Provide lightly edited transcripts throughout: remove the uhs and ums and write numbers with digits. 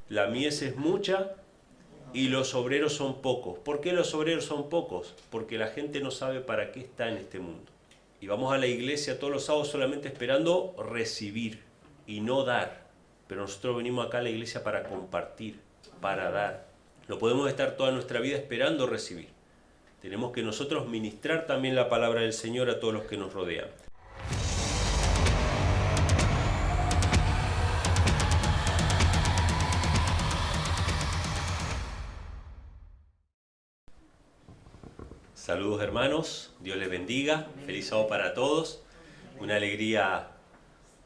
la mies es mucha y los obreros son pocos. ¿Por qué los obreros son pocos? Porque la gente no sabe para qué está en este mundo. Y vamos a la iglesia todos los sábados solamente esperando recibir y no dar. Pero nosotros venimos acá a la iglesia para compartir, para dar. No podemos estar toda nuestra vida esperando recibir. Tenemos que nosotros ministrar también la palabra del Señor a todos los que nos rodean. Saludos hermanos, Dios les bendiga, feliz sábado para todos. Una alegría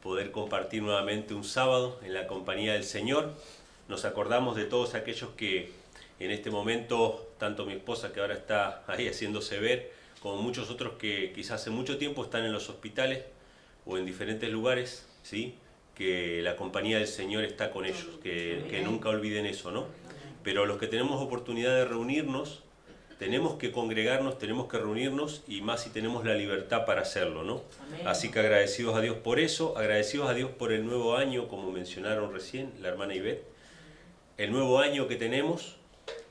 poder compartir nuevamente un sábado en la compañía del Señor. Nos acordamos de todos aquellos que en este momento, tanto mi esposa que ahora está ahí haciéndose ver, como muchos otros que quizás hace mucho tiempo están en los hospitales o en diferentes lugares, ¿sí? Que la compañía del Señor está con ellos, que nunca olviden eso, ¿no? Pero los que tenemos oportunidad de reunirnos, tenemos que congregarnos, tenemos que reunirnos y más si tenemos la libertad para hacerlo, ¿no? Amén. Así que agradecidos a Dios por eso, agradecidos a Dios por el nuevo año, como mencionaron recién la hermana Ivette. El nuevo año que tenemos,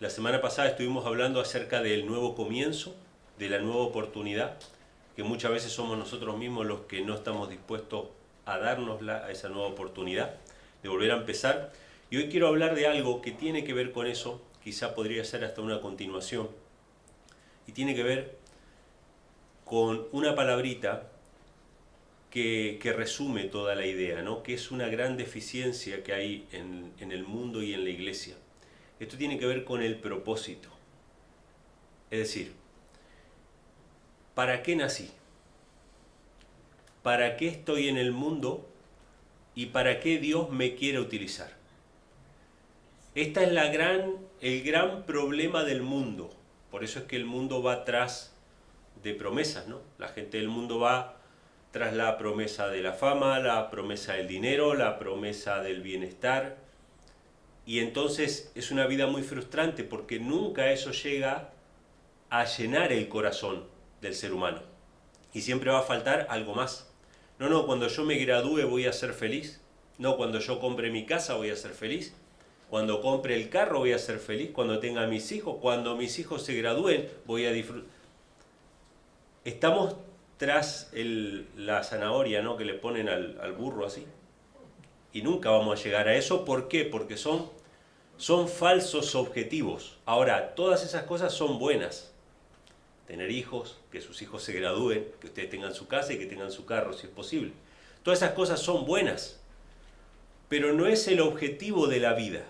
la semana pasada estuvimos hablando acerca del nuevo comienzo, de la nueva oportunidad, que muchas veces somos nosotros mismos los que no estamos dispuestos a darnos a esa nueva oportunidad, de volver a empezar. Y hoy quiero hablar de algo que tiene que ver con eso, quizá podría ser hasta una continuación, y tiene que ver con una palabrita que resume toda la idea, ¿no? Que es una gran deficiencia que hay en el mundo y en la iglesia. Esto tiene que ver con el propósito. Es decir, ¿para qué nací? ¿Para qué estoy en el mundo? ¿Y para qué Dios me quiere utilizar? Esta es el gran problema del mundo. Por eso es que el mundo va tras de promesas, ¿no? La gente del mundo va tras la promesa de la fama, la promesa del dinero, la promesa del bienestar. Y entonces es una vida muy frustrante porque nunca eso llega a llenar el corazón del ser humano. Y siempre va a faltar algo más. No, cuando yo me gradúe voy a ser feliz. No, cuando yo compre mi casa voy a ser feliz. Cuando compre el carro voy a ser feliz, cuando tenga mis hijos, cuando mis hijos se gradúen voy a disfrutar. Estamos tras la zanahoria, ¿no? Que le ponen al burro así. Y nunca vamos a llegar a eso. ¿Por qué? Porque son falsos objetivos. Ahora, todas esas cosas son buenas. Tener hijos, que sus hijos se gradúen, que ustedes tengan su casa y que tengan su carro, si es posible. Todas esas cosas son buenas. Pero no es el objetivo de la vida.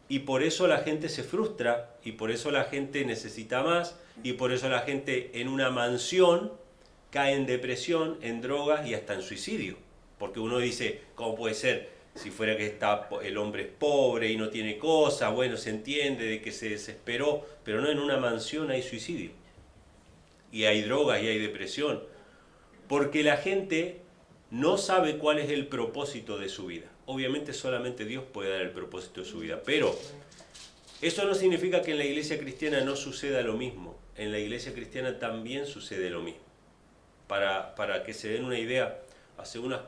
Y por eso la gente se frustra, y por eso la gente necesita más, y por eso la gente en una mansión cae en depresión, en drogas y hasta en suicidio. Porque uno dice, ¿cómo puede ser? Si fuera que el hombre es pobre y no tiene cosas, bueno, se entiende de que se desesperó, pero no, en una mansión hay suicidio. Y hay drogas y hay depresión. Porque la gente no sabe cuál es el propósito de su vida. Obviamente solamente Dios puede dar el propósito de su vida, pero eso no significa que en la iglesia cristiana no suceda lo mismo. En la iglesia cristiana también sucede lo mismo. Para que se den una idea, hace unos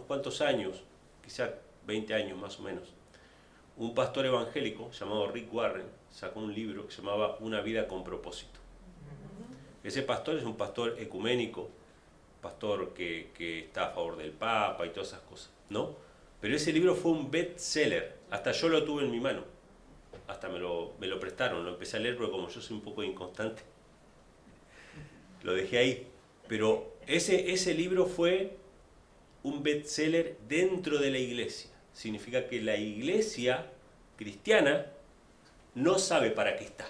cuantos años, quizá 20 años más o menos, un pastor evangélico llamado Rick Warren sacó un libro que se llamaba Una vida con propósito. Ese pastor es un pastor ecuménico, pastor que está a favor del Papa y todas esas cosas, ¿no? Pero ese libro fue un bestseller, hasta yo lo tuve en mi mano, hasta me lo prestaron, lo empecé a leer porque como yo soy un poco inconstante, lo dejé ahí. Pero ese libro fue un bestseller dentro de la iglesia. Significa que la iglesia cristiana no sabe para qué está.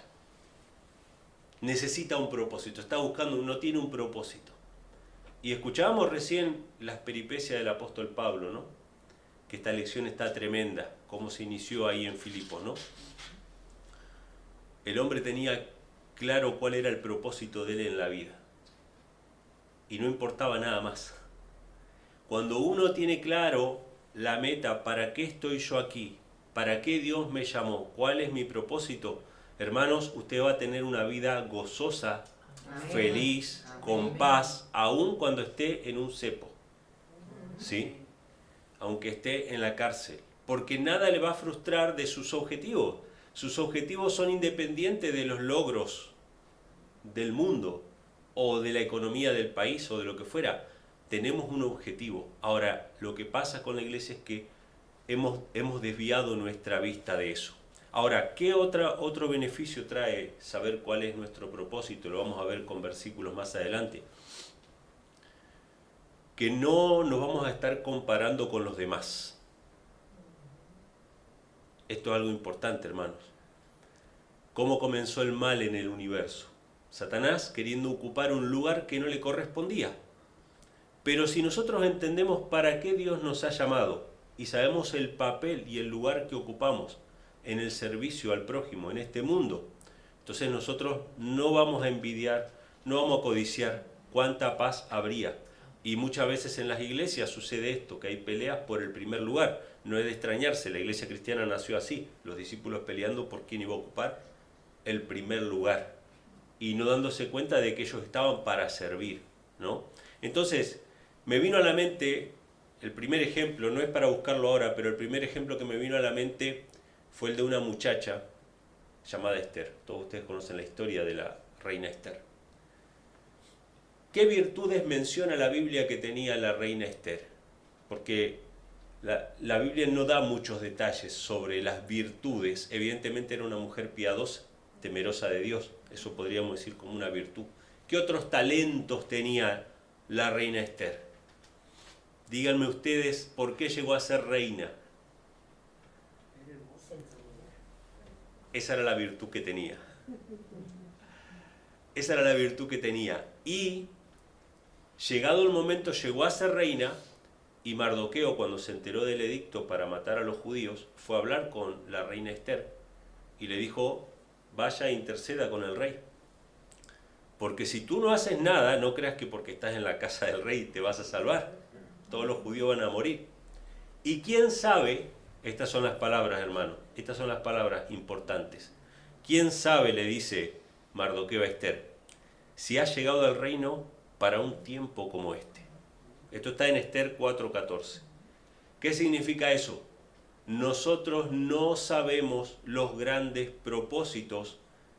Necesita un propósito, está buscando, no tiene un propósito. Y escuchábamos recién las peripecias del apóstol Pablo, ¿no? Que esta lección está tremenda, cómo se inició ahí en Filipos, ¿no? El hombre tenía claro cuál era el propósito de él en la vida. Y no importaba nada más. Cuando uno tiene claro la meta, ¿para qué estoy yo aquí? ¿Para qué Dios me llamó? ¿Cuál es mi propósito? Hermanos, usted va a tener una vida gozosa, feliz, con paz, aun cuando esté en un cepo. ¿Sí? Aunque esté en la cárcel, porque nada le va a frustrar de sus objetivos. Sus objetivos son independientes de los logros del mundo o de la economía del país o de lo que fuera. Tenemos un objetivo. Ahora, lo que pasa con la iglesia es que hemos desviado nuestra vista de eso. Ahora, ¿qué otro beneficio trae saber cuál es nuestro propósito? Lo vamos a ver con versículos más adelante. Que no nos vamos a estar comparando con los demás. Esto es algo importante, hermanos. ¿Cómo comenzó el mal en el universo? Satanás queriendo ocupar un lugar que no le correspondía. Pero si nosotros entendemos para qué Dios nos ha llamado y sabemos el papel y el lugar que ocupamos en el servicio al prójimo, en este mundo, entonces nosotros no vamos a envidiar, no vamos a codiciar cuánta paz habría. Y muchas veces en las iglesias sucede esto, que hay peleas por el primer lugar. No es de extrañarse, la iglesia cristiana nació así, los discípulos peleando por quién iba a ocupar el primer lugar y no dándose cuenta de que ellos estaban para servir, ¿no? Entonces, me vino a la mente el primer ejemplo, no es para buscarlo ahora, pero el primer ejemplo que me vino a la mente fue el de una muchacha llamada Esther. Todos ustedes conocen la historia de la reina Esther. ¿Qué virtudes menciona la Biblia que tenía la reina Esther? Porque la Biblia no da muchos detalles sobre las virtudes. Evidentemente era una mujer piadosa, temerosa de Dios. Eso podríamos decir como una virtud. ¿Qué otros talentos tenía la reina Esther? Díganme ustedes por qué llegó a ser reina. Esa era la virtud que tenía. Esa era la virtud que tenía. Y llegado el momento llegó a ser reina y Mardoqueo, cuando se enteró del edicto para matar a los judíos, fue a hablar con la reina Esther y le dijo, vaya e interceda con el rey. Porque si tú no haces nada, no creas que porque estás en la casa del rey te vas a salvar. Todos los judíos van a morir. Y quién sabe, estas son las palabras, hermano, estas son las palabras importantes. ¿Quién sabe, le dice Mardoqueo a Esther, si ha llegado al reino para un tiempo como este? Esto está en Esther 4:14. ¿Qué significa eso? Nosotros no sabemos los grandes propósitos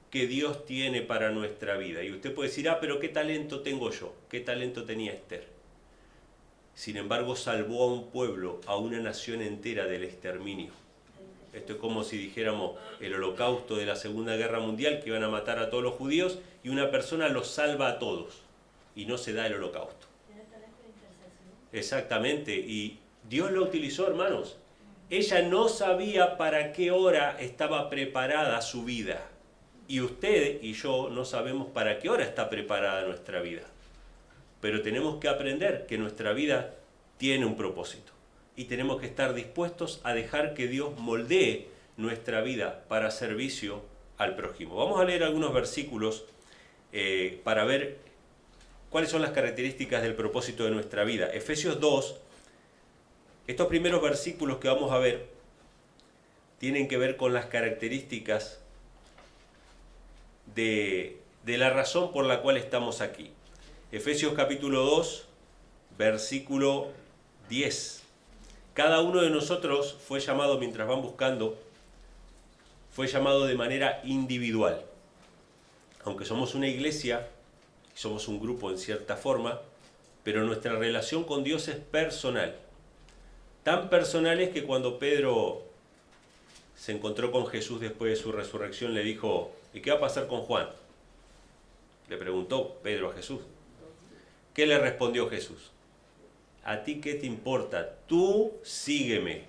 que Dios tiene para nuestra vida. Y usted puede decir, pero ¿qué talento tengo yo? ¿Qué talento tenía Esther? Sin embargo, salvó a un pueblo, a una nación entera del exterminio. Esto es como si dijéramos el holocausto de la Segunda Guerra Mundial, que iban a matar a todos los judíos, y una persona los salva a todos, y no se da el holocausto. Exactamente, y Dios lo utilizó, hermanos. Ella no sabía para qué hora estaba preparada su vida. Y usted y yo no sabemos para qué hora está preparada nuestra vida. Pero tenemos que aprender que nuestra vida tiene un propósito. Y tenemos que estar dispuestos a dejar que Dios moldee nuestra vida para servicio al prójimo. Vamos a leer algunos versículos para ver cuáles son las características del propósito de nuestra vida. Efesios 2, estos primeros versículos que vamos a ver tienen que ver con las características de la razón por la cual estamos aquí. Efesios capítulo 2, versículo 10. Cada uno de nosotros fue llamado, mientras van buscando, fue llamado de manera individual. Aunque somos una iglesia, somos un grupo en cierta forma, pero nuestra relación con Dios es personal. Tan personal es que cuando Pedro se encontró con Jesús después de su resurrección, le dijo, ¿y qué va a pasar con Juan? Le preguntó Pedro a Jesús. ¿Qué le respondió Jesús? ¿A ti qué te importa? Tú sígueme.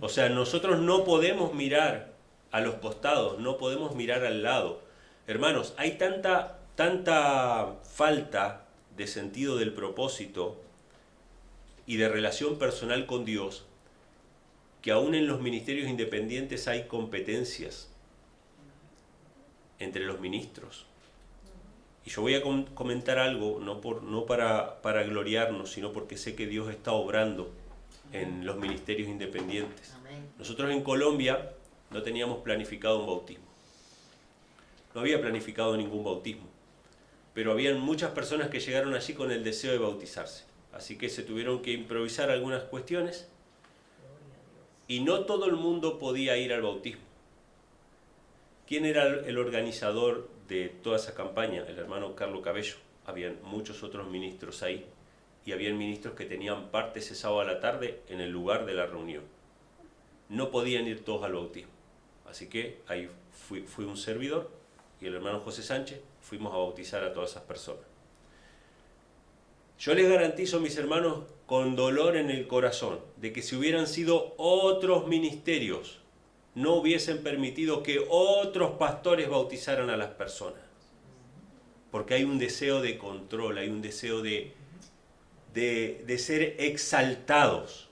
O sea, nosotros no podemos mirar a los costados, no podemos mirar al lado. Hermanos, hay tanta falta de sentido del propósito y de relación personal con Dios, que aún en los ministerios independientes hay competencias entre los ministros. Y yo voy a comentar algo, no para gloriarnos, sino porque sé que Dios está obrando en los ministerios independientes. Nosotros en Colombia no teníamos planificado un bautismo. No había planificado ningún bautismo. Pero habían muchas personas que llegaron allí con el deseo de bautizarse. Así que se tuvieron que improvisar algunas cuestiones. y no todo el mundo podía ir al bautismo. ¿Quién era el organizador de toda esa campaña? El hermano Carlos Cabello. Habían muchos otros ministros ahí, y habían ministros que tenían parte ese sábado a la tarde en el lugar de la reunión. No podían ir todos al bautismo. Así que ahí fui un servidor y el hermano José Sánchez, fuimos a bautizar a todas esas personas. Yo les garantizo, mis hermanos, con dolor en el corazón, de que si hubieran sido otros ministerios, no hubiesen permitido que otros pastores bautizaran a las personas. Porque hay un deseo de control, hay un deseo de ser exaltados.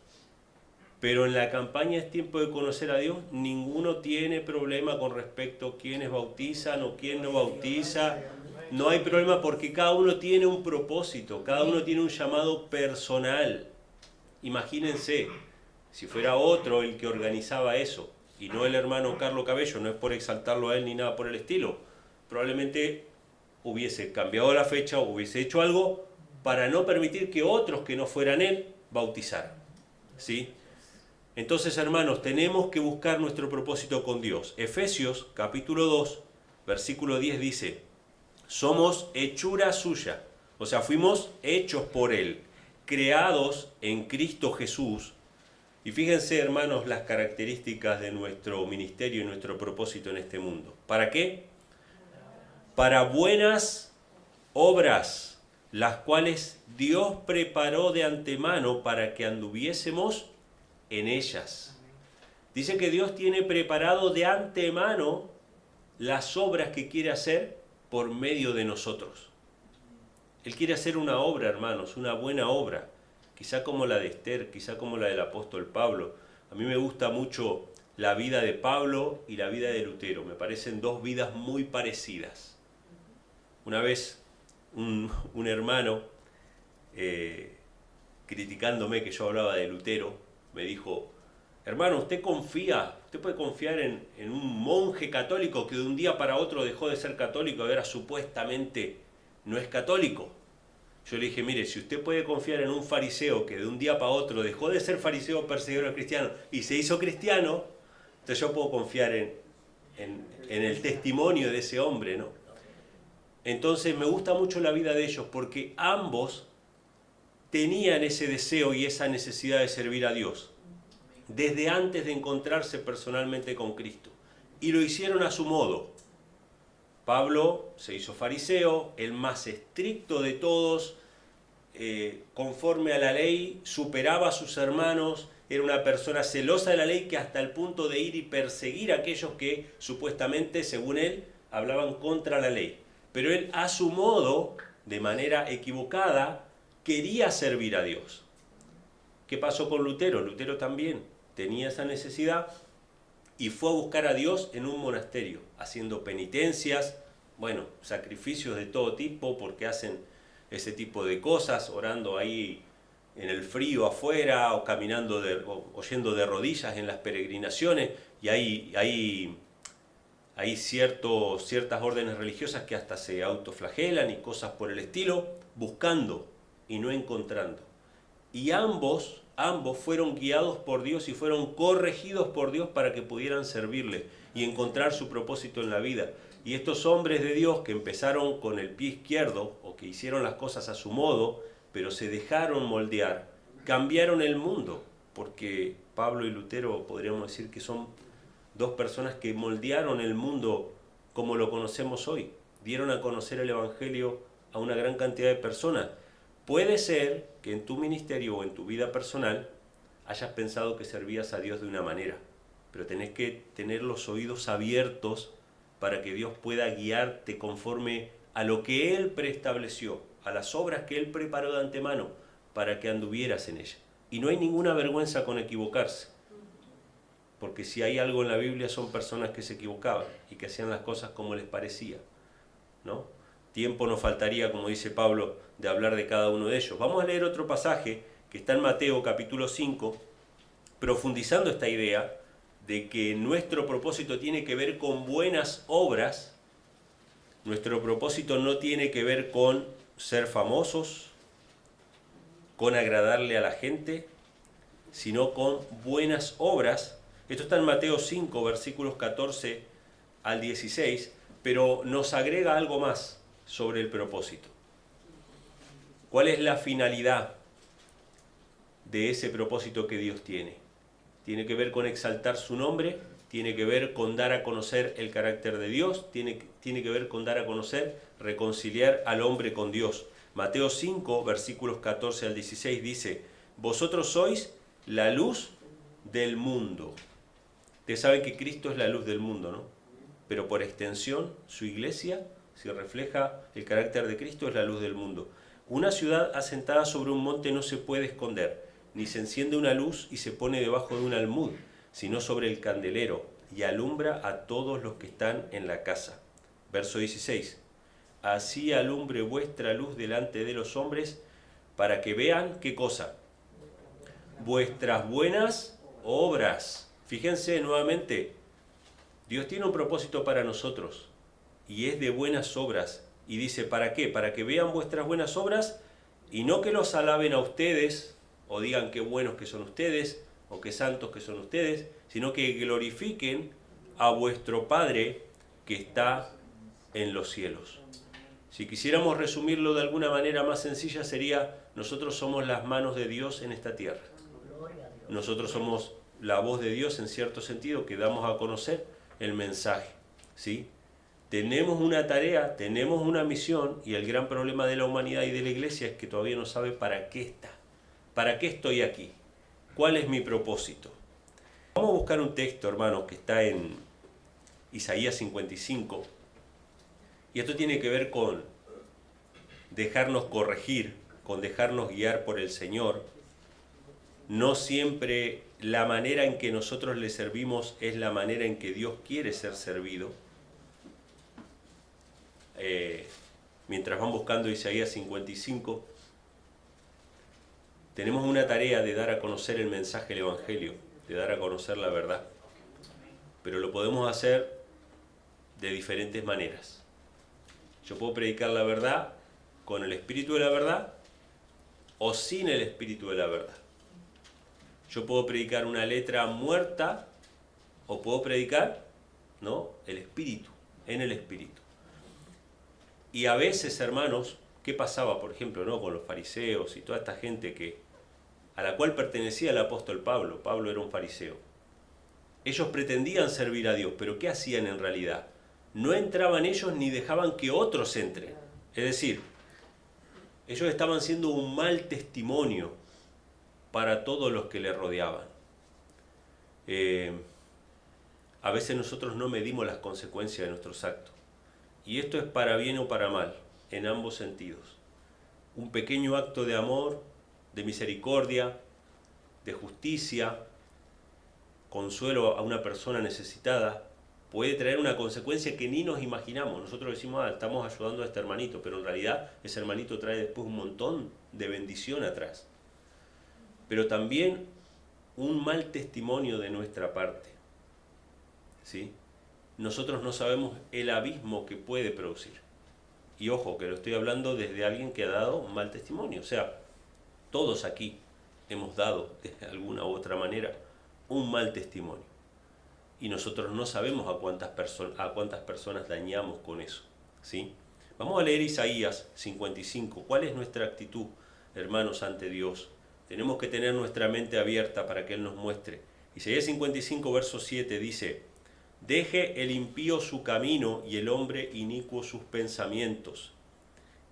Pero en la campaña Es Tiempo de Conocer a Dios, ninguno tiene problema con respecto a quiénes bautizan o quién no bautiza. No hay problema porque cada uno tiene un propósito, cada uno tiene un llamado personal. Imagínense, si fuera otro el que organizaba eso, y no el hermano Carlos Cabello, no es por exaltarlo a él ni nada por el estilo, probablemente hubiese cambiado la fecha o hubiese hecho algo para no permitir que otros que no fueran él bautizaran. ¿Sí? Entonces, hermanos, tenemos que buscar nuestro propósito con Dios. Efesios capítulo 2, versículo 10 dice: somos hechura suya, o sea, fuimos hechos por Él, creados en Cristo Jesús. Y fíjense, hermanos, las características de nuestro ministerio y nuestro propósito en este mundo. ¿Para qué? Para buenas obras, las cuales Dios preparó de antemano para que anduviésemos en ellas. Dice que Dios tiene preparado de antemano las obras que quiere hacer por medio de nosotros. Él quiere hacer una obra, hermanos, una buena obra, quizá como la de Esther, quizá como la del apóstol Pablo. A mí me gusta mucho la vida de Pablo y la vida de Lutero, me parecen dos vidas muy parecidas. Una vez un hermano, criticándome que yo hablaba de Lutero, me dijo: hermano, usted puede confiar en un monje católico que de un día para otro dejó de ser católico y ahora supuestamente no es católico. Yo le dije: mire, si usted puede confiar en un fariseo que de un día para otro dejó de ser fariseo perseguidor cristiano y se hizo cristiano, entonces yo puedo confiar en el testimonio de ese hombre, ¿no? Entonces me gusta mucho la vida de ellos porque ambos tenían ese deseo y esa necesidad de servir a Dios desde antes de encontrarse personalmente con Cristo, y lo hicieron a su modo. Pablo se hizo fariseo, el más estricto de todos, conforme a la ley, superaba a sus hermanos, era una persona celosa de la ley que hasta el punto de ir y perseguir a aquellos que supuestamente, según él, hablaban contra la ley. Pero él, a su modo, de manera equivocada, quería servir a Dios. ¿Qué pasó con Lutero? Lutero también tenía esa necesidad y fue a buscar a Dios en un monasterio, haciendo penitencias, sacrificios de todo tipo, porque hacen ese tipo de cosas, orando ahí en el frío afuera, o caminando, o yendo de rodillas en las peregrinaciones, y hay ciertas órdenes religiosas que hasta se autoflagelan y cosas por el estilo, buscando y no encontrando. Y ambos fueron guiados por Dios y fueron corregidos por Dios para que pudieran servirle y encontrar su propósito en la vida. Y estos hombres de Dios que empezaron con el pie izquierdo, o que hicieron las cosas a su modo, pero se dejaron moldear, cambiaron el mundo, porque Pablo y Lutero podríamos decir que son dos personas que moldearon el mundo como lo conocemos hoy, dieron a conocer el Evangelio a una gran cantidad de personas. Puede ser que en tu ministerio o en tu vida personal hayas pensado que servías a Dios de una manera, pero tenés que tener los oídos abiertos para que Dios pueda guiarte conforme a lo que Él preestableció, a las obras que Él preparó de antemano para que anduvieras en ella. Y no hay ninguna vergüenza con equivocarse, porque si hay algo en la Biblia son personas que se equivocaban y que hacían las cosas como les parecía, ¿no? Tiempo nos faltaría, como dice Pablo, de hablar de cada uno de ellos. Vamos a leer otro pasaje que está en Mateo capítulo 5, profundizando esta idea de que nuestro propósito tiene que ver con buenas obras. Nuestro propósito no tiene que ver con ser famosos, con agradarle a la gente, sino con buenas obras. Esto está en Mateo 5, versículos 14 al 16, pero nos agrega algo más sobre el propósito. ¿Cuál es la finalidad de ese propósito que Dios tiene? Tiene que ver con exaltar su nombre, tiene que ver con dar a conocer el carácter de Dios, tiene que ver con dar a conocer, reconciliar al hombre con Dios. Mateo 5, versículos 14 al 16 dice: vosotros sois la luz del mundo. Ustedes saben que Cristo es la luz del mundo, ¿no? Pero por extensión, su iglesia, si refleja el carácter de Cristo, es la luz del mundo. Una ciudad asentada sobre un monte no se puede esconder, ni se enciende una luz y se pone debajo de un almud, sino sobre el candelero, y alumbra a todos los que están en la casa. Verso 16. Así alumbre vuestra luz delante de los hombres, para que vean, ¿qué cosa? Vuestras buenas obras. Fíjense nuevamente, Dios tiene un propósito para nosotros, y es de buenas obras. Y dice, ¿para qué? Para que vean vuestras buenas obras, y no que los alaben a ustedes, o digan qué buenos que son ustedes, o qué santos que son ustedes, sino que glorifiquen a vuestro Padre que está en los cielos. Si quisiéramos resumirlo de alguna manera más sencilla, sería: nosotros somos las manos de Dios en esta tierra. Nosotros somos la voz de Dios en cierto sentido, que damos a conocer el mensaje, ¿sí? Tenemos una tarea, tenemos una misión, y el gran problema de la humanidad y de la iglesia es que todavía no sabe para qué está. ¿Para qué estoy aquí? ¿Cuál es mi propósito? Vamos a buscar un texto, hermanos, que está en Isaías 55. Y esto tiene que ver con dejarnos corregir, con dejarnos guiar por el Señor. No siempre la manera en que nosotros le servimos es la manera en que Dios quiere ser servido. Mientras van buscando Isaías 55, tenemos una tarea de dar a conocer el mensaje del Evangelio, de dar a conocer la verdad. Pero lo podemos hacer de diferentes maneras. Yo puedo predicar la verdad con el espíritu de la verdad o sin el espíritu de la verdad. Yo puedo predicar una letra muerta o puedo predicar, ¿no?, el espíritu, en el espíritu. Y a veces, hermanos, ¿qué pasaba, por ejemplo, ¿no?, con los fariseos y toda esta gente a la cual pertenecía el apóstol Pablo? Pablo era un fariseo. Ellos pretendían servir a Dios, pero ¿qué hacían en realidad? No entraban ellos ni dejaban que otros entren. Es decir, ellos estaban siendo un mal testimonio para todos los que le rodeaban. A veces nosotros no medimos las consecuencias de nuestros actos. Y esto es para bien o para mal, en ambos sentidos. Un pequeño acto de amor, de misericordia, de justicia, consuelo a una persona necesitada, puede traer una consecuencia que ni nos imaginamos. Nosotros decimos, estamos ayudando a este hermanito, pero en realidad ese hermanito trae después un montón de bendición atrás. Pero también un mal testimonio de nuestra parte, ¿sí? Nosotros no sabemos el abismo que puede producir. Y ojo, que lo estoy hablando desde alguien que ha dado un mal testimonio. O sea, todos aquí hemos dado, de alguna u otra manera, un mal testimonio. Y nosotros no sabemos a cuántas personas dañamos con eso, ¿sí? Vamos a leer Isaías 55. ¿Cuál es nuestra actitud, hermanos, ante Dios? Tenemos que tener nuestra mente abierta para que Él nos muestre. Isaías 55, verso 7 dice: deje el impío su camino y el hombre inicuo sus pensamientos,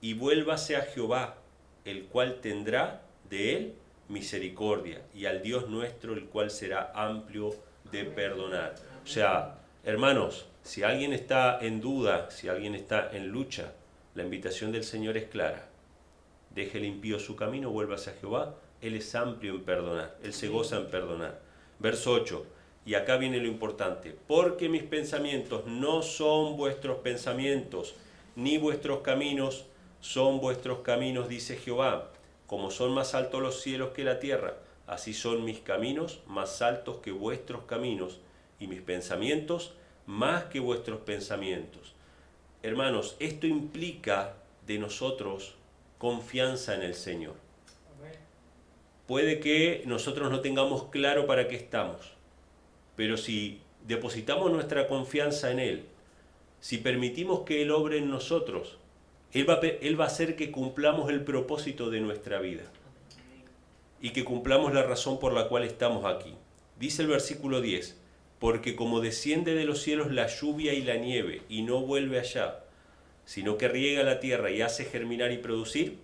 y vuélvase a Jehová, el cual tendrá de él misericordia, y al Dios nuestro, el cual será amplio de perdonar. O sea, hermanos, si alguien está en duda, si alguien está en lucha, la invitación del Señor es clara. Deje el impío su camino, vuélvase a Jehová, Él es amplio en perdonar, Él se goza en perdonar. Verso 8, y acá viene lo importante: porque mis pensamientos no son vuestros pensamientos, ni vuestros caminos son vuestros caminos, dice Jehová. Como son más altos los cielos que la tierra, así son mis caminos más altos que vuestros caminos, y mis pensamientos más que vuestros pensamientos. Hermanos, esto implica de nosotros confianza en el Señor. puede que nosotros no tengamos claro para qué estamos, pero si depositamos nuestra confianza en Él, si permitimos que Él obre en nosotros, Él va a hacer que cumplamos el propósito de nuestra vida y que cumplamos la razón por la cual estamos aquí. Dice el versículo 10, porque como desciende de los cielos la lluvia y la nieve y no vuelve allá, sino que riega la tierra y hace germinar y producir,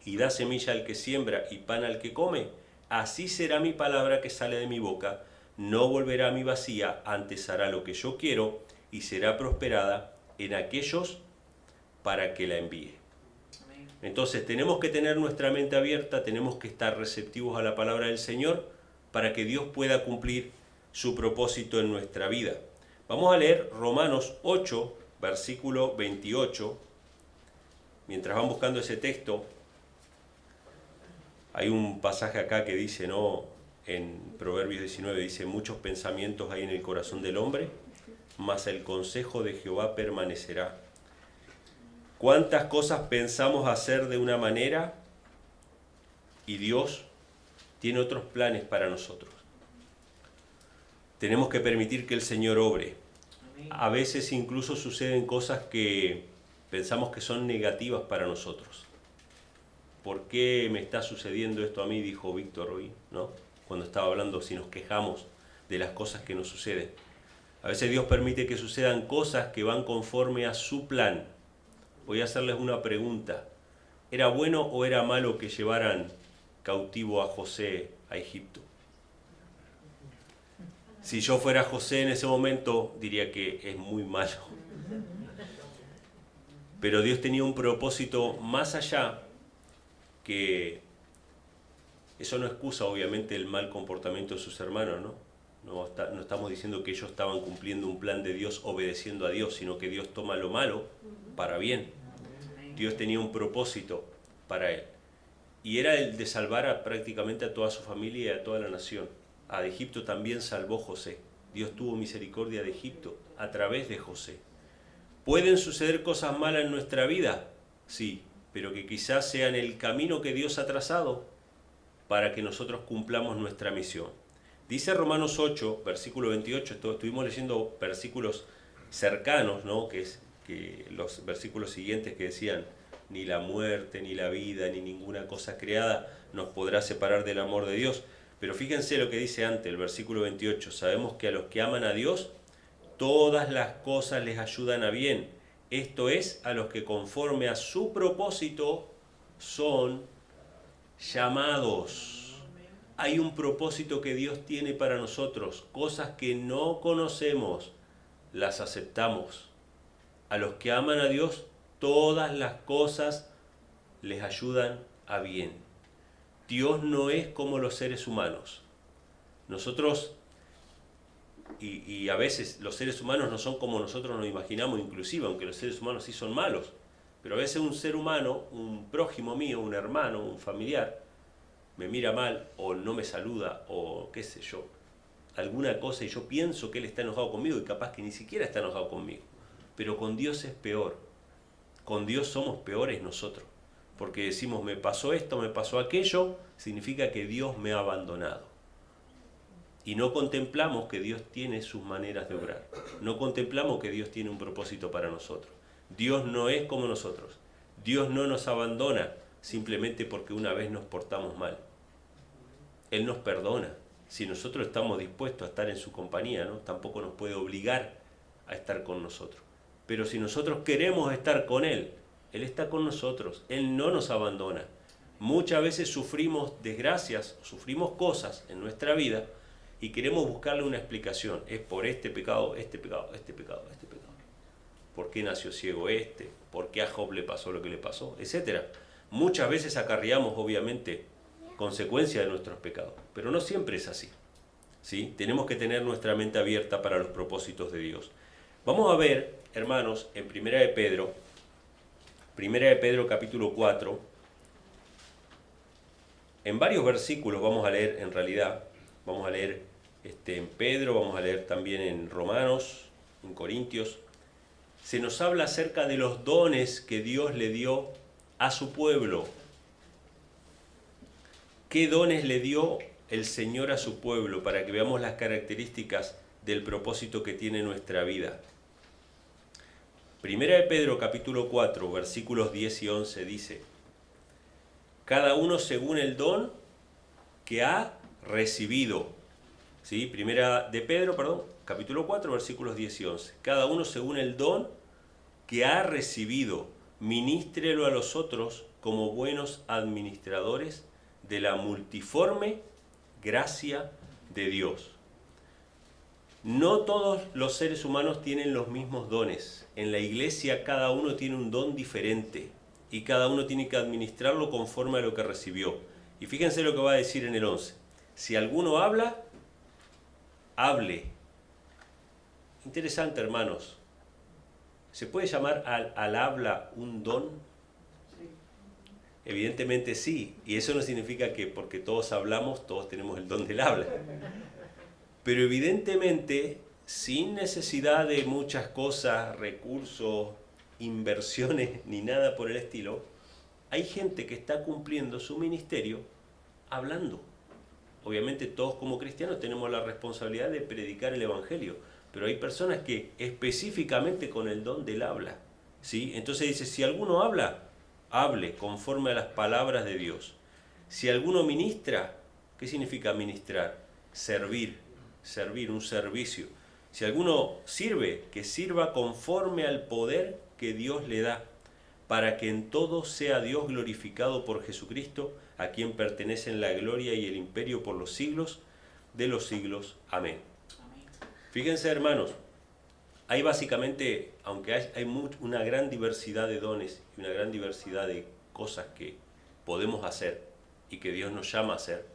y da semilla al que siembra y pan al que come, así será mi palabra que sale de mi boca, no volverá a mí vacía, antes hará lo que yo quiero y será prosperada en aquellos para que la envíe. Entonces tenemos que tener nuestra mente abierta, tenemos que estar receptivos a la palabra del Señor para que Dios pueda cumplir su propósito en nuestra vida. Vamos a leer Romanos 8, versículo 28. Mientras van buscando ese texto, hay un pasaje acá que dice, ¿no? En Proverbios 19 dice, muchos pensamientos hay en el corazón del hombre, mas el consejo de Jehová permanecerá. ¿Cuántas cosas pensamos hacer de una manera y Dios tiene otros planes para nosotros? Tenemos que permitir que el Señor obre. A veces incluso suceden cosas que pensamos que son negativas para nosotros. ¿Por qué me está sucediendo esto a mí? Dijo Víctor hoy, ¿no? Cuando estaba hablando, si nos quejamos de las cosas que nos suceden. A veces Dios permite que sucedan cosas que van conforme a su plan. Voy a hacerles una pregunta. ¿Era bueno o era malo que llevaran cautivo a José a Egipto? Si yo fuera José en ese momento, diría que es muy malo. Pero Dios tenía un propósito más allá, que eso no excusa obviamente el mal comportamiento de sus hermanos, ¿no? No estamos diciendo que ellos estaban cumpliendo un plan de Dios, obedeciendo a Dios, sino que Dios toma lo malo para bien. Dios tenía un propósito para él. Y era el de salvar prácticamente a toda su familia y a toda la nación. A Egipto también salvó José. Dios tuvo misericordia de Egipto a través de José. ¿Pueden suceder cosas malas en nuestra vida? Sí, pero que quizás sean el camino que Dios ha trazado para que nosotros cumplamos nuestra misión. Dice Romanos 8, versículo 28, estuvimos leyendo versículos cercanos, ¿no? que los versículos siguientes que decían, ni la muerte, ni la vida, ni ninguna cosa creada nos podrá separar del amor de Dios. Pero fíjense lo que dice antes, el versículo 28, sabemos que a los que aman a Dios, todas las cosas les ayudan a bien. Esto es, a los que conforme a su propósito son llamados. Hay un propósito que Dios tiene para nosotros, cosas que no conocemos, las aceptamos. A los que aman a Dios, todas las cosas les ayudan a bien. Dios no es como los seres humanos. Nosotros, y a veces los seres humanos no son como nosotros nos imaginamos, inclusive, aunque los seres humanos sí son malos. Pero a veces un ser humano, un prójimo mío, un hermano, un familiar, me mira mal o no me saluda o qué sé yo, alguna cosa y yo pienso que él está enojado conmigo y capaz que ni siquiera está enojado conmigo. Pero con Dios es peor. Con Dios somos peores nosotros. Porque decimos, me pasó esto, me pasó aquello, significa que Dios me ha abandonado. Y no contemplamos que Dios tiene sus maneras de obrar. No contemplamos que Dios tiene un propósito para nosotros. Dios no es como nosotros. Dios no nos abandona simplemente porque una vez nos portamos mal. Él nos perdona. Si nosotros estamos dispuestos a estar en su compañía, ¿no? Tampoco nos puede obligar a estar con nosotros. Pero si nosotros queremos estar con Él, Él está con nosotros. Él no nos abandona. Muchas veces sufrimos desgracias, sufrimos cosas en nuestra vida y queremos buscarle una explicación. Es por este pecado, este pecado, este pecado, este pecado. ¿Por qué nació ciego este? ¿Por qué a Job le pasó lo que le pasó? Etcétera. Muchas veces acarreamos, obviamente, consecuencias de nuestros pecados, pero no siempre es así. ¿Sí? Tenemos que tener nuestra mente abierta para los propósitos de Dios. Vamos a ver, hermanos, en Primera de Pedro capítulo 4, en varios versículos vamos a leer, en realidad, vamos a leer en Pedro, vamos a leer también en Romanos, en Corintios, se nos habla acerca de los dones que Dios le dio a su pueblo. ¿Qué dones le dio el Señor a su pueblo para que veamos las características del propósito que tiene nuestra vida? Primera de Pedro capítulo 4, versículos 10 y 11 dice: cada uno según el don que ha recibido. ¿Sí? Primera de Pedro, capítulo 4, versículos 10 y 11. Cada uno según el don que ha recibido, ministrelo a los otros como buenos administradores de la multiforme gracia de Dios. No todos los seres humanos tienen los mismos dones. En la iglesia cada uno tiene un don diferente y cada uno tiene que administrarlo conforme a lo que recibió. Y fíjense lo que va a decir en el 11. Si alguno habla, hable. Interesante, hermanos. ¿Se puede llamar al habla un don? Evidentemente sí, y eso no significa que porque todos hablamos, todos tenemos el don del habla. Pero evidentemente, sin necesidad de muchas cosas, recursos, inversiones, ni nada por el estilo, hay gente que está cumpliendo su ministerio hablando. Obviamente todos como cristianos tenemos la responsabilidad de predicar el Evangelio, pero hay personas que específicamente con el don del habla, ¿sí? Entonces dice, si alguno habla, hable conforme a las palabras de Dios. Si alguno ministra, ¿qué significa ministrar? Servir, un servicio. Si alguno sirve, que sirva conforme al poder que Dios le da, para que en todo sea Dios glorificado por Jesucristo, a quien pertenecen la gloria y el imperio por los siglos de los siglos. Amén. Fíjense, hermanos, hay básicamente, aunque hay una gran diversidad de dones y una gran diversidad de cosas que podemos hacer y que Dios nos llama a hacer,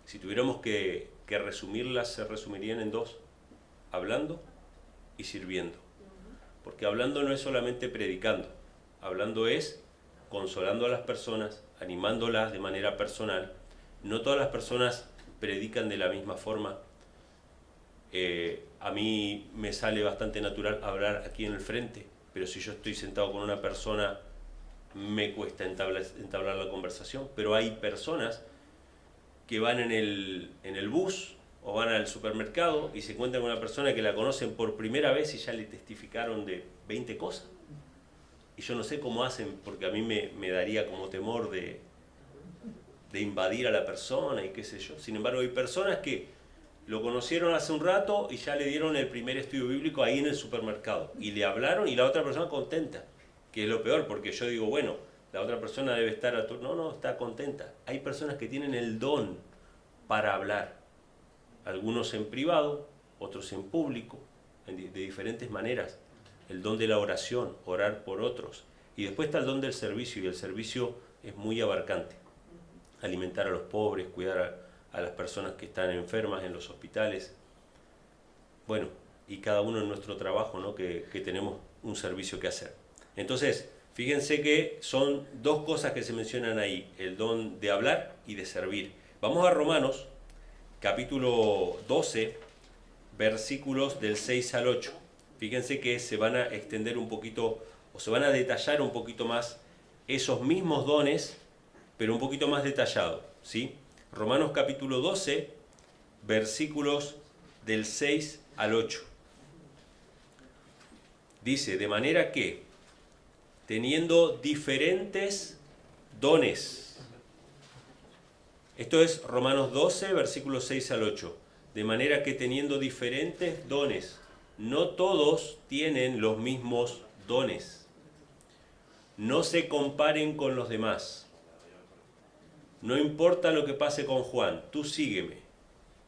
si tuviéramos que resumirlas, se resumirían en dos: hablando y sirviendo. Porque hablando no es solamente predicando, hablando es consolando a las personas, animándolas de manera personal. No todas las personas predican de la misma forma. A mí me sale bastante natural hablar aquí en el frente, pero si yo estoy sentado con una persona me cuesta entablar la conversación. Pero hay personas que van en el bus o van al supermercado y se encuentran con una persona que la conocen por primera vez y ya le testificaron de 20 cosas. Y yo no sé cómo hacen, porque a mí me daría como temor de invadir a la persona y qué sé yo. Sin embargo, hay personas que lo conocieron hace un rato y ya le dieron el primer estudio bíblico ahí en el supermercado. Y le hablaron y la otra persona contenta, que es lo peor, porque yo digo, bueno, la otra persona debe estar no, está contenta. Hay personas que tienen el don para hablar, algunos en privado, otros en público, de diferentes maneras. El don de la oración, orar por otros. Y después está el don del servicio, y el servicio es muy abarcante. Alimentar a los pobres, cuidar a las personas que están enfermas en los hospitales. Bueno, y cada uno en nuestro trabajo, ¿no? que tenemos un servicio que hacer. Entonces, fíjense que son dos cosas que se mencionan ahí, el don de hablar y de servir. Vamos a Romanos, capítulo 12, versículos del 6 al 8. Fíjense que se van a extender un poquito, o se van a detallar un poquito más esos mismos dones, pero un poquito más detallado, ¿sí? Romanos capítulo 12, versículos del 6 al 8. Dice, de manera que, teniendo diferentes dones. Esto es Romanos 12, versículos 6 al 8. De manera que teniendo diferentes dones, no todos tienen los mismos dones. No se comparen con los demás. No importa lo que pase con Juan, tú sígueme.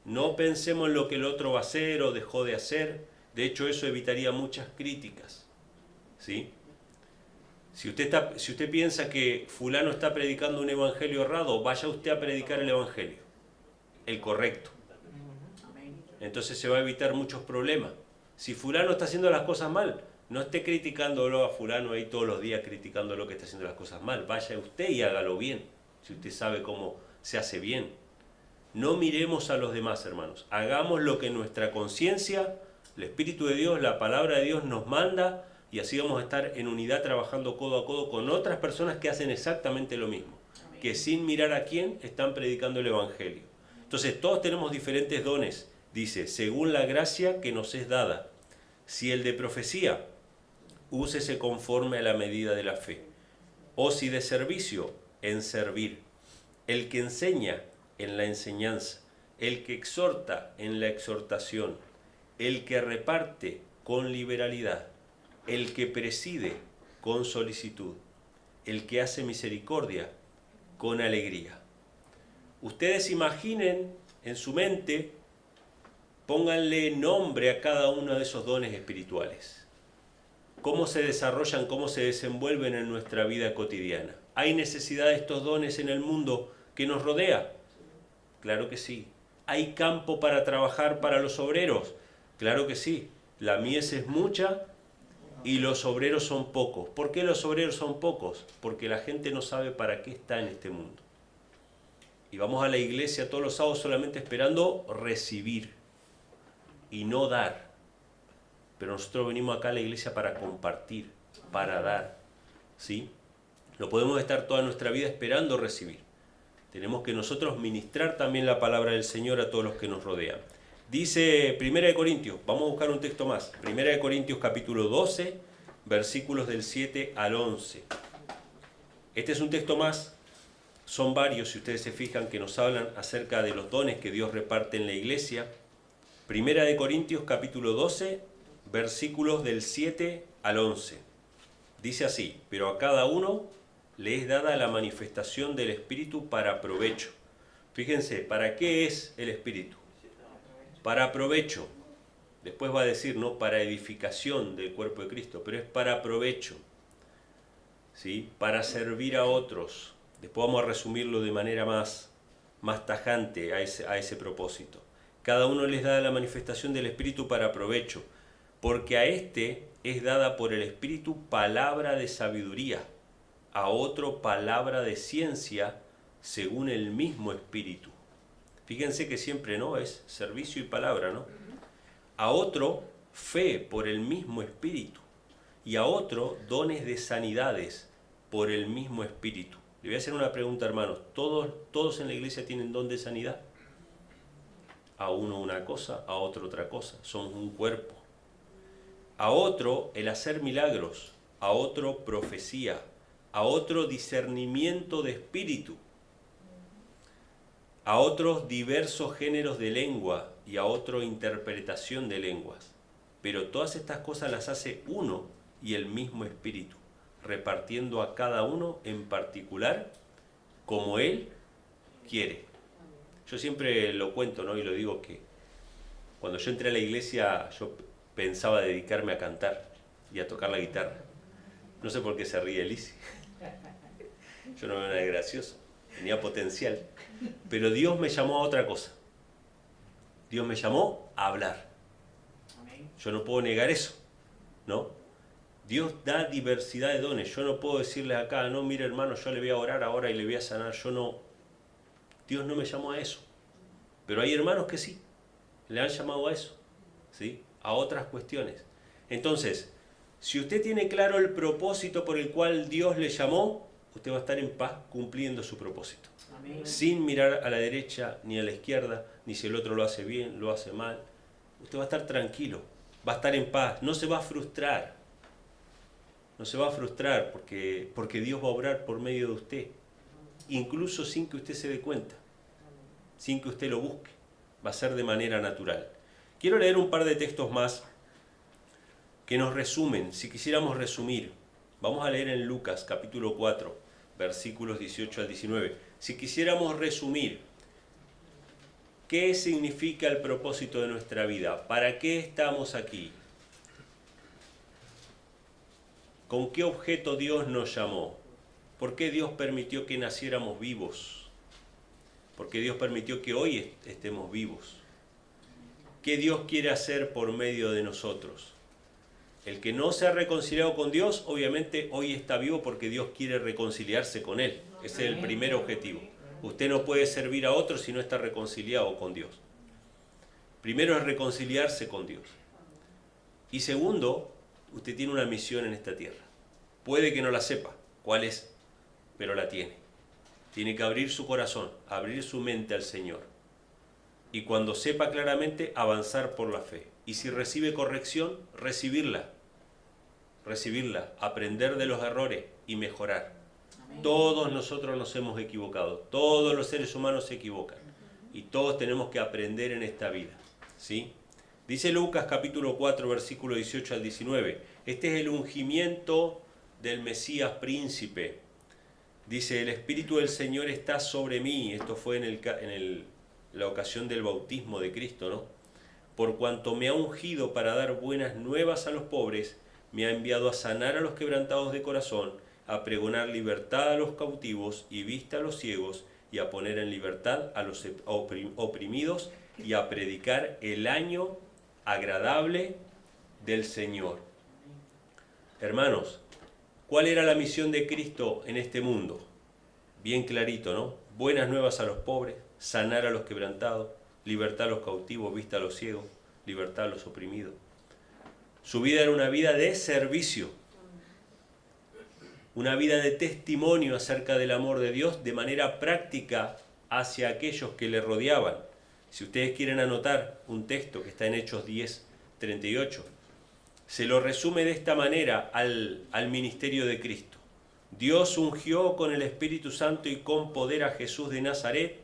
No pensemos en lo que el otro va a hacer o dejó de hacer. De hecho, eso evitaría muchas críticas, ¿sí? Si usted piensa que fulano está predicando un evangelio errado, vaya usted a predicar el evangelio, el correcto. Entonces se va a evitar muchos problemas. Si fulano está haciendo las cosas mal, no esté criticándolo a fulano ahí todos los días, criticándolo que está haciendo las cosas mal. Vaya usted y hágalo bien, si usted sabe cómo se hace bien. No miremos a los demás, hermanos. Hagamos lo que nuestra conciencia, el Espíritu de Dios, la palabra de Dios nos manda, y así vamos a estar en unidad trabajando codo a codo con otras personas que hacen exactamente lo mismo. que sin mirar a quién están predicando el Evangelio. Entonces todos tenemos diferentes dones, dice, según la gracia que nos es dada. Si el de profecía, úsese conforme a la medida de la fe. O si de servicio, en servir. El que enseña, en la enseñanza. El que exhorta, en la exhortación. El que reparte, con liberalidad. El que preside, con solicitud. El que hace misericordia, con alegría. Ustedes imaginen en su mente, pónganle nombre a cada uno de esos dones espirituales. ¿Cómo se desarrollan, cómo se desenvuelven en nuestra vida cotidiana? ¿Hay necesidad de estos dones en el mundo que nos rodea? Claro que sí. ¿Hay campo para trabajar para los obreros? Claro que sí. La mies es mucha y los obreros son pocos. ¿Por qué los obreros son pocos? Porque la gente no sabe para qué está en este mundo. Y vamos a la iglesia todos los sábados solamente esperando recibir y no dar. Pero nosotros venimos acá a la iglesia para compartir, para dar. ¿Sí? No podemos estar toda nuestra vida esperando recibir. Tenemos que nosotros ministrar también la palabra del Señor a todos los que nos rodean. Dice 1 Corintios, vamos a buscar un texto más. 1 Corintios capítulo 12, versículos del 7 al 11. Este es un texto más. Son varios, si ustedes se fijan, que nos hablan acerca de los dones que Dios reparte en la iglesia. 1 Corintios capítulo 12, versículos del 7 al 11. Dice así, pero a cada uno le es dada la manifestación del Espíritu para provecho. Fíjense, ¿para qué es el Espíritu? Para provecho. Después va a decir, no para edificación del cuerpo de Cristo, pero es para provecho. ¿Sí? Para servir a otros. Después vamos a resumirlo de manera más tajante a ese propósito. Cada uno les da la manifestación del Espíritu para provecho, porque a este es dada por el Espíritu palabra de sabiduría, a otro palabra de ciencia, según el mismo Espíritu. Fíjense que siempre no es servicio y palabra, ¿no? A otro fe por el mismo Espíritu, y a otro dones de sanidades por el mismo Espíritu. Le voy a hacer una pregunta, hermanos. ¿Todos en la iglesia tienen don de sanidad? A uno una cosa, a otro otra cosa. Somos un cuerpo. A otro el hacer milagros, a otro profecía, a otro discernimiento de espíritu, a otros diversos géneros de lengua y a otro interpretación de lenguas. Pero todas estas cosas las hace uno y el mismo Espíritu, repartiendo a cada uno en particular como Él quiere. Yo siempre lo cuento, ¿no? Y lo digo que cuando yo entré a la iglesia yo pensaba dedicarme a cantar y a tocar la guitarra. No sé por qué se ríe Lizzy. Yo no veo nada gracioso, tenía potencial. Pero Dios me llamó a otra cosa. Dios me llamó a hablar. Yo no puedo negar eso, ¿no? Dios da diversidad de dones. Yo no puedo decirles acá, no, mire hermano, yo le voy a orar ahora y le voy a sanar. Yo no. Dios no me llamó a eso. Pero hay hermanos que sí, le han llamado a eso, ¿sí? A otras cuestiones. Entonces, si usted tiene claro el propósito por el cual Dios le llamó, usted va a estar en paz cumpliendo su propósito. Amén. Sin mirar a la derecha ni a la izquierda, ni si el otro lo hace bien, lo hace mal. Usted va a estar tranquilo, va a estar en paz, no se va a frustrar. No se va a frustrar porque Dios va a obrar por medio de usted, incluso sin que usted se dé cuenta, sin que usted lo busque. Va a ser de manera natural. Quiero leer un par de textos más que nos resumen. Si quisiéramos resumir, vamos a leer en Lucas capítulo 4, versículos 18 al 19. Si quisiéramos resumir, ¿qué significa el propósito de nuestra vida? ¿Para qué estamos aquí? ¿Con qué objeto Dios nos llamó? ¿Por qué Dios permitió que naciéramos vivos? ¿Por qué Dios permitió que hoy estemos vivos? ¿Qué Dios quiere hacer por medio de nosotros? El que no se ha reconciliado con Dios, obviamente hoy está vivo porque Dios quiere reconciliarse con Él. Ese es el primer objetivo. Usted no puede servir a otros si no está reconciliado con Dios. Primero es reconciliarse con Dios. Y segundo, usted tiene una misión en esta tierra. Puede que no la sepa cuál es, pero la tiene. Tiene que abrir su corazón, abrir su mente al Señor. Y cuando sepa claramente, avanzar por la fe. Y si recibe corrección, recibirla, aprender de los errores y mejorar. Amén. Todos nosotros nos hemos equivocado, todos los seres humanos se equivocan. Y todos tenemos que aprender en esta vida, ¿sí? Dice Lucas capítulo 4, versículo 18 al 19. Este es el ungimiento del Mesías príncipe. Dice, el Espíritu del Señor está sobre mí. Esto fue en la ocasión del bautismo de Cristo, ¿no? Por cuanto me ha ungido para dar buenas nuevas a los pobres, me ha enviado a sanar a los quebrantados de corazón, a pregonar libertad a los cautivos y vista a los ciegos, y a poner en libertad a los oprimidos, y a predicar el año agradable del Señor. Hermanos, ¿cuál era la misión de Cristo en este mundo? Bien clarito, ¿no? Buenas nuevas a los pobres, sanar a los quebrantados, libertad a los cautivos, vista a los ciegos, libertad a los oprimidos. Su vida era una vida de servicio, una vida de testimonio acerca del amor de Dios de manera práctica hacia aquellos que le rodeaban. Si ustedes quieren anotar un texto que está en Hechos 10, 38, se lo resume de esta manera al ministerio de Cristo. Dios ungió con el Espíritu Santo y con poder a Jesús de Nazaret,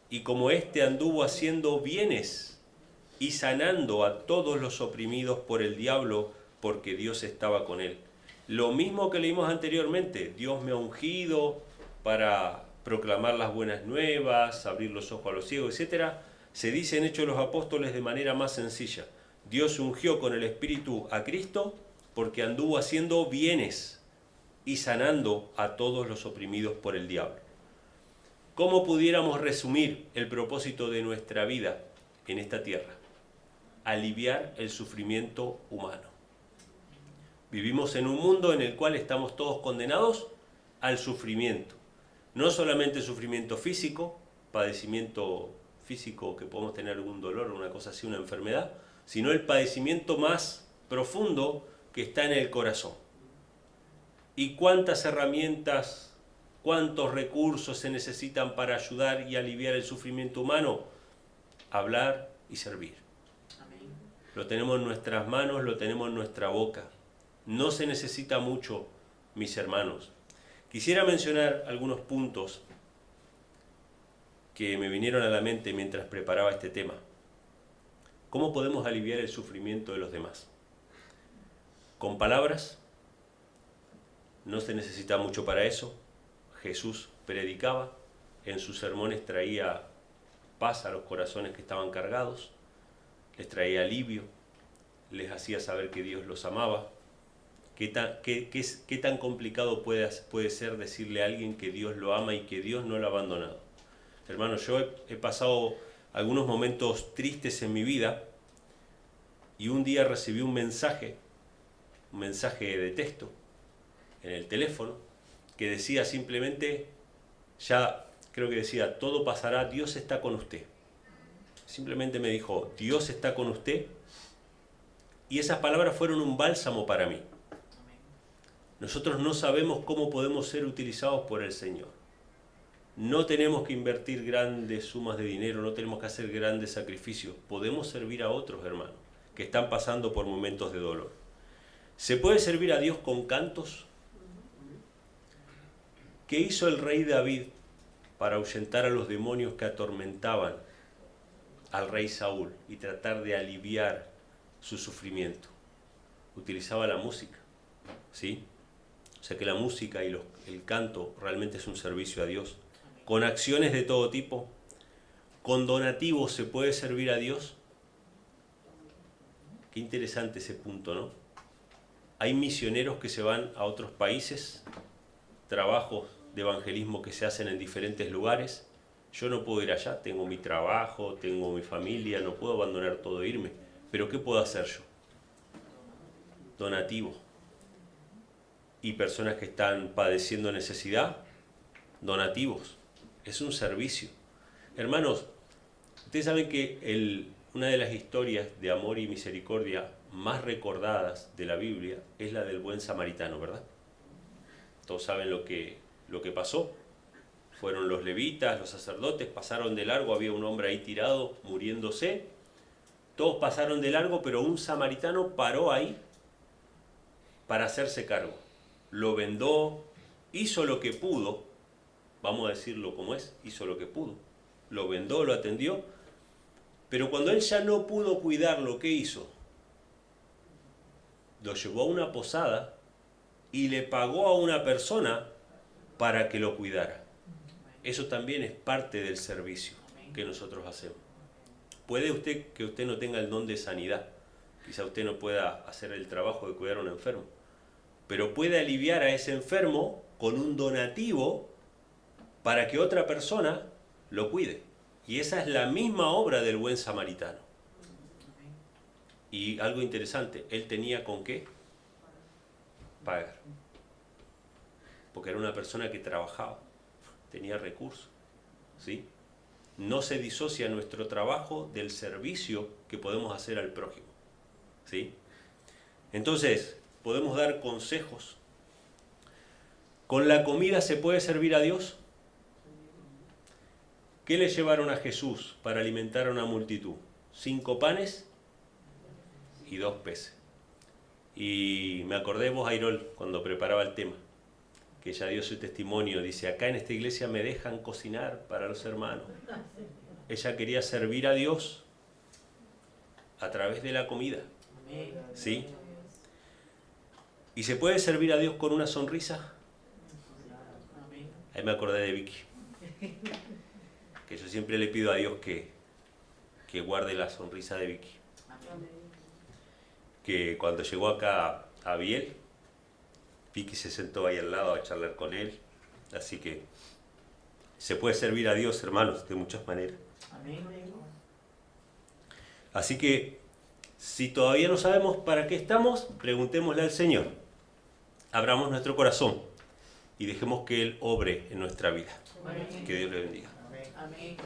y como éste anduvo haciendo bienes y sanando a todos los oprimidos por el diablo, porque Dios estaba con él. Lo mismo que leímos anteriormente, Dios me ha ungido para proclamar las buenas nuevas, abrir los ojos a los ciegos, etc. Se dice en Hechos de los Apóstoles de manera más sencilla. Dios ungió con el Espíritu a Cristo porque anduvo haciendo bienes y sanando a todos los oprimidos por el diablo. ¿Cómo pudiéramos resumir el propósito de nuestra vida en esta tierra? Aliviar el sufrimiento humano. Vivimos en un mundo en el cual estamos todos condenados al sufrimiento. No solamente sufrimiento físico, padecimiento físico que podemos tener algún dolor, una cosa así, una enfermedad, sino el padecimiento más profundo que está en el corazón. ¿Y cuántas herramientas, cuántos recursos se necesitan para ayudar y aliviar el sufrimiento humano? Hablar y servir. Amén. Lo tenemos en nuestras manos, lo tenemos en nuestra boca. No se necesita mucho, mis hermanos. Quisiera mencionar algunos puntos que me vinieron a la mente mientras preparaba este tema. ¿Cómo podemos aliviar el sufrimiento de los demás? ¿Con palabras? No se necesita mucho para eso. Jesús predicaba, en sus sermones traía paz a los corazones que estaban cargados, les traía alivio, les hacía saber que Dios los amaba. ¿Qué tan complicado puede ser decirle a alguien que Dios lo ama y que Dios no lo ha abandonado? Hermanos, yo he pasado algunos momentos tristes en mi vida y un día recibí un mensaje de texto en el teléfono que decía simplemente, ya creo que decía, todo pasará, Dios está con usted. Simplemente me dijo, Dios está con usted, y esas palabras fueron un bálsamo para mí. Nosotros no sabemos cómo podemos ser utilizados por el Señor. No tenemos que invertir grandes sumas de dinero, no tenemos que hacer grandes sacrificios. Podemos servir a otros hermanos que están pasando por momentos de dolor. ¿Se puede servir a Dios con cantos? ¿Qué hizo el rey David para ahuyentar a los demonios que atormentaban al rey Saúl y tratar de aliviar su sufrimiento? Utilizaba la música, ¿sí? O sea que la música y el canto realmente es un servicio a Dios. Con acciones de todo tipo, con donativos se puede servir a Dios. Qué interesante ese punto, ¿no? Hay misioneros que se van a otros países, trabajos de evangelismo que se hacen en diferentes lugares. Yo no puedo ir allá, tengo mi trabajo, tengo mi familia, no puedo abandonar todo e irme. Pero ¿qué puedo hacer yo? Donativo. Y personas que están padeciendo necesidad, donativos. Es un servicio. Hermanos, ustedes saben que una de las historias de amor y misericordia más recordadas de la Biblia es la del buen samaritano, ¿verdad? Todos saben lo que pasó. fueron los levitas, los sacerdotes, pasaron de largo, había un hombre ahí tirado, muriéndose. Todos pasaron de largo, pero un samaritano paró ahí para hacerse cargo. Lo vendó, hizo lo que pudo, vamos a decirlo como es, hizo lo que pudo. Lo vendó, lo atendió, pero cuando él ya no pudo cuidarlo, ¿qué hizo? Lo llevó a una posada y le pagó a una persona para que lo cuidara. Eso también es parte del servicio que nosotros hacemos. Puede que usted no tenga el don de sanidad, quizá usted no pueda hacer el trabajo de cuidar a un enfermo, pero puede aliviar a ese enfermo con un donativo para que otra persona lo cuide. Y esa es la misma obra del buen samaritano. Y algo interesante, él tenía con qué pagar. Porque era una persona que trabajaba, tenía recursos, ¿sí? No se disocia nuestro trabajo del servicio que podemos hacer al prójimo, ¿sí? Entonces, podemos dar consejos. ¿Con la comida se puede servir a Dios? ¿Qué le llevaron a Jesús para alimentar a una multitud? 5 panes y 2 peces. Y me acordé de vos, Airol, cuando preparaba el tema, que ella dio su testimonio. Dice, acá en esta iglesia me dejan cocinar para los hermanos. Ella quería servir a Dios a través de la comida, ¿sí? ¿Y se puede servir a Dios con una sonrisa? Ahí me acordé de Vicky, que yo siempre le pido a Dios que guarde la sonrisa de Vicky. Que cuando llegó acá a Biel, Vicky se sentó ahí al lado a charlar con él. Así que se puede servir a Dios, hermanos, de muchas maneras. Así que si todavía no sabemos para qué estamos, preguntémosle al Señor. Abramos nuestro corazón y dejemos que Él obre en nuestra vida. Que Dios le bendiga. Amén.